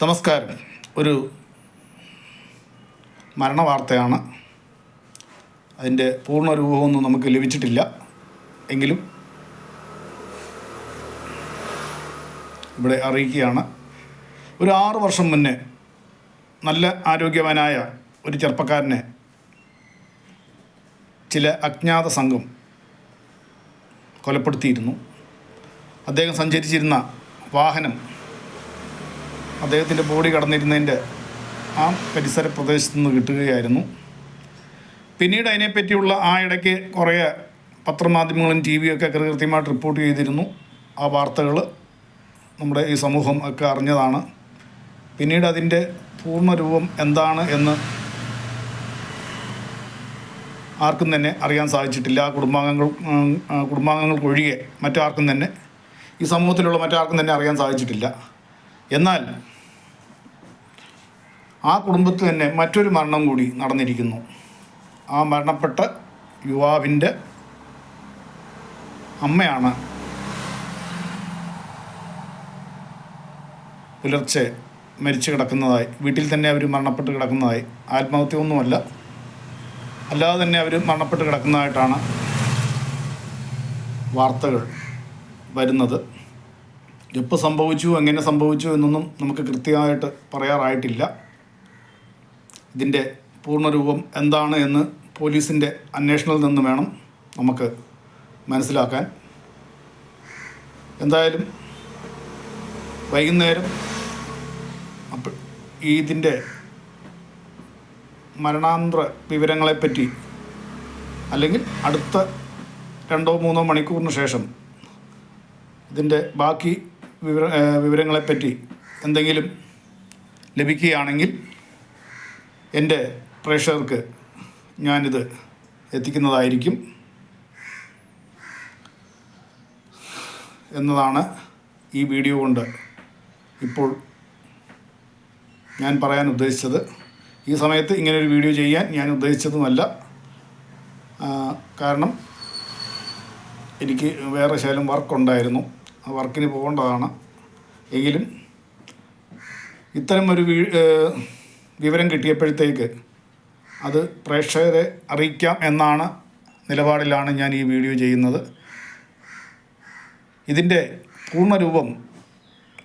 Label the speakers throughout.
Speaker 1: നമസ്കാരം. ഒരു മരണവാർത്തയാണ്. അതിൻ്റെ പൂർണ്ണ രൂപമൊന്നും നമുക്ക് ലഭിച്ചിട്ടില്ല. എങ്കിലും ഇവിടെ അറിയിക്കുകയാണ്. ഒരു 6 വർഷം മുന്നേ നല്ല ആരോഗ്യവാനായ ഒരു ചെറുപ്പക്കാരനെ ചില അജ്ഞാത സംഘം കൊലപ്പെടുത്തിയിരുന്നു. അദ്ദേഹം സഞ്ചരിച്ചിരുന്ന വാഹനം അദ്ദേഹത്തിൻ്റെ ബോഡി കടന്നിരുന്നതിൻ്റെ ആ പരിസര പ്രദേശത്തു നിന്ന് കിട്ടുകയായിരുന്നു. പിന്നീട് അതിനെപ്പറ്റിയുള്ള ആ ഇടയ്ക്ക് കുറേ പത്രമാധ്യമങ്ങളും ടി വിയൊക്കെ കൃത്യമായിട്ട് റിപ്പോർട്ട് ചെയ്തിരുന്നു. ആ വാർത്തകൾ നമ്മുടെ ഈ സമൂഹം ഒക്കെ അറിഞ്ഞതാണ്. പിന്നീട് അതിൻ്റെ പൂർണ്ണ രൂപം എന്താണ് എന്ന് ആർക്കും തന്നെ അറിയാൻ സാധിച്ചിട്ടില്ല. കുടുംബാംഗങ്ങൾക്കൊഴികെ മറ്റാർക്കും തന്നെ, ഈ സമൂഹത്തിലുള്ള മറ്റാർക്കും തന്നെ അറിയാൻ സാധിച്ചിട്ടില്ല. എന്നാൽ ആ കുടുംബത്തിൽ തന്നെ മറ്റൊരു മരണം കൂടി നടന്നിരിക്കുന്നു. ആ മരണപ്പെട്ട യുവാവിൻ്റെ അമ്മയാണ് പുലർച്ചെ മരിച്ചു കിടക്കുന്നതായി, വീട്ടിൽ തന്നെ അവർ മരണപ്പെട്ട് കിടക്കുന്നതായി, ആത്മഹത്യമൊന്നുമല്ല, അല്ലാതെ തന്നെ അവർ മരണപ്പെട്ട് കിടക്കുന്നതായിട്ടാണ് വാർത്തകൾ വരുന്നത്. എപ്പോൾ സംഭവിച്ചു, എങ്ങനെ സംഭവിച്ചു എന്നൊന്നും നമുക്ക് കൃത്യമായിട്ട് പറയാറായിട്ടില്ല. ഇതിൻ്റെ പൂർണ്ണരൂപം എന്താണ് എന്ന് പോലീസിൻ്റെ അന്വേഷണത്തിൽ നിന്ന് വേണം നമുക്ക് മനസ്സിലാക്കാൻ. എന്തായാലും വൈകുന്നേരം ഇതിൻ്റെ മരണാനന്തര വിവരങ്ങളെപ്പറ്റി, അല്ലെങ്കിൽ അടുത്ത 2-3 മണിക്കൂറിന് ശേഷം ഇതിൻ്റെ ബാക്കി വിവരങ്ങളെപ്പറ്റി എന്തെങ്കിലും ലഭിക്കുകയാണെങ്കിൽ എൻ്റെ പ്രേക്ഷകർക്ക് ഞാനിത് എത്തിക്കുന്നതായിരിക്കും എന്നതാണ് ഈ വീഡിയോ കൊണ്ട് ഇപ്പോൾ ഞാൻ പറയാൻ ഉദ്ദേശിച്ചത്. ഈ സമയത്ത് ഇങ്ങനൊരു വീഡിയോ ചെയ്യാൻ ഞാൻ ഉദ്ദേശിച്ചതുമല്ല. കാരണം എനിക്ക് വേറെ ശകലം വർക്കുണ്ടായിരുന്നു. ആ വർക്കിന് പോകേണ്ടതാണ്. എങ്കിലും ഇത്തരം ഒരു വിവരം കിട്ടിയപ്പോഴത്തേക്ക് അത് പ്രേക്ഷകരെ അറിയിക്കാം എന്നാണ് നിലപാടിലാണ് ഞാൻ ഈ വീഡിയോ ചെയ്യുന്നത്. ഇതിൻ്റെ പൂർണ്ണരൂപം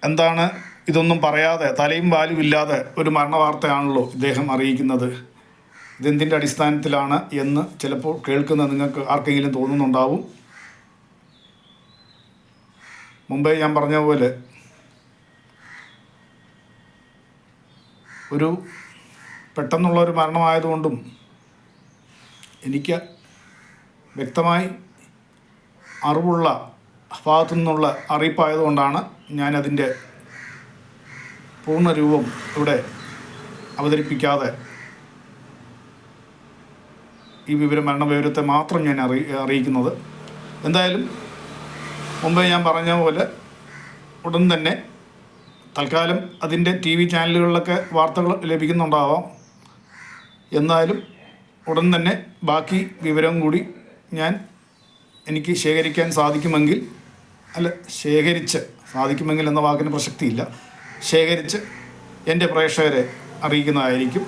Speaker 1: എന്താണ്, ഇതൊന്നും പറയാതെ, തലയും വാലും ഇല്ലാതെ ഒരു മരണവാർത്തയാണല്ലോ ഇദ്ദേഹം അറിയിക്കുന്നത്. ഇതെന്തിൻ്റെ അടിസ്ഥാനത്തിലാണ് എന്ന് ചിലപ്പോൾ കേൾക്കുന്ന നിങ്ങൾക്ക് ആർക്കെങ്കിലും തോന്നുന്നുണ്ടാവും. മുമ്പേ ഞാൻ പറഞ്ഞ പോലെ ഒരു പെട്ടെന്നുള്ളൊരു മരണമായതുകൊണ്ടും എനിക്ക് വ്യക്തമായി അറിവുള്ള ഭാഗത്തു നിന്നുള്ള അറിയിപ്പായതുകൊണ്ടാണ് ഞാനതിൻ്റെ പൂർണ്ണരൂപം ഇവിടെ അവതരിപ്പിക്കാതെ ഈ മരണവിവരത്തെ മാത്രം ഞാൻ അറിയിക്കുന്നത്. എന്തായാലും മുമ്പേ ഞാൻ പറഞ്ഞ പോലെ ഉടൻ തന്നെ, തൽക്കാലം അതിൻ്റെ TV ചാനലുകളിലൊക്കെ വാർത്തകൾ ലഭിക്കുന്നുണ്ടാവാം. എന്നാലും ഉടൻ തന്നെ ബാക്കി വിവരം കൂടി എനിക്ക് ശേഖരിക്കാൻ സാധിക്കുമെങ്കിൽ, സാധിക്കുമെങ്കിൽ എന്ന വാക്കിന് പ്രസക്തിയില്ല, ശേഖരിച്ച് എൻ്റെ പ്രേക്ഷകരെ അറിയിക്കുന്നതായിരിക്കും.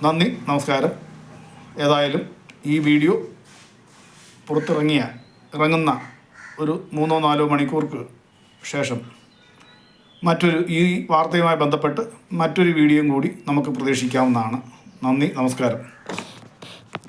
Speaker 1: നന്ദി, നമസ്കാരം. ഏതായാലും ഈ വീഡിയോ ഇറങ്ങുന്ന ഒരു 3-4 മണിക്കൂർക്ക് ശേഷം ഈ വാർത്തയുമായി ബന്ധപ്പെട്ട് മറ്റൊരു വീഡിയോയും കൂടി നമുക്ക് പ്രതീക്ഷിക്കാവുന്നതാണ്. നന്ദി, നമസ്കാരം.